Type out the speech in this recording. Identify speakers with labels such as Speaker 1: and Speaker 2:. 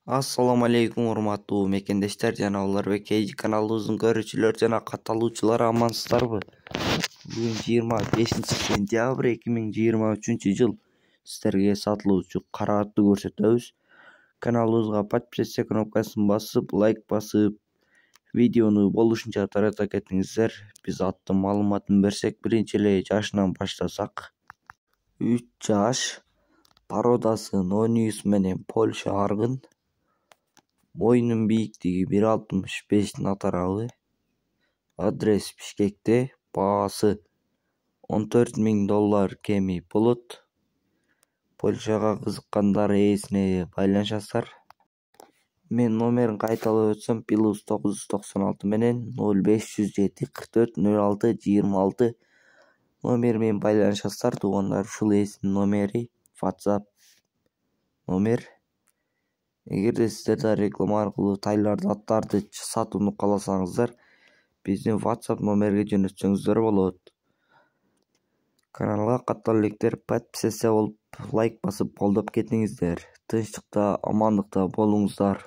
Speaker 1: Assalamu alaikum урматтуу мекендештер жана Уларбек KG каналыбыздын көрүүчүлөр жана катталуучулар амансыздарбы? Бүгүн 25-сентябрь 2023-жыл. Сиздерге сатылуучу кара атты көрсөтөбүз. Каналыбызга подписаться кнопкасын басып, лайк басып, видеону болушунча тарата кетиңиздер. Биз аттын маалыматын берсек, биринчи эле жашынан баштасак. 3 жаш, породасы Нониус менен Польша аргын. Boyunun бийиктиги 1,65 тарабы. Адрес Бишкекте. Баасы $14,000 кеми болот. Польшага кызыккандар ээсине байланышасыздар. Мен номерин кайталап өтсөм, +996 менен 0507 44 06 26 номери менен байланышасыздар. Туугандар, ушул ээсинин номери, WhatsApp номер. Эгерде сиздер да реклама аркылуу тайларды, аттарды сатууну кааласаңыздар, биздин WhatsApp номерге жөнөтсөңүздөр болот. Каналга каттал электер, подписаться болуп, лайк басып колдоп кетиңиздер. Тынчтыкта, амандыкта болуңуздар.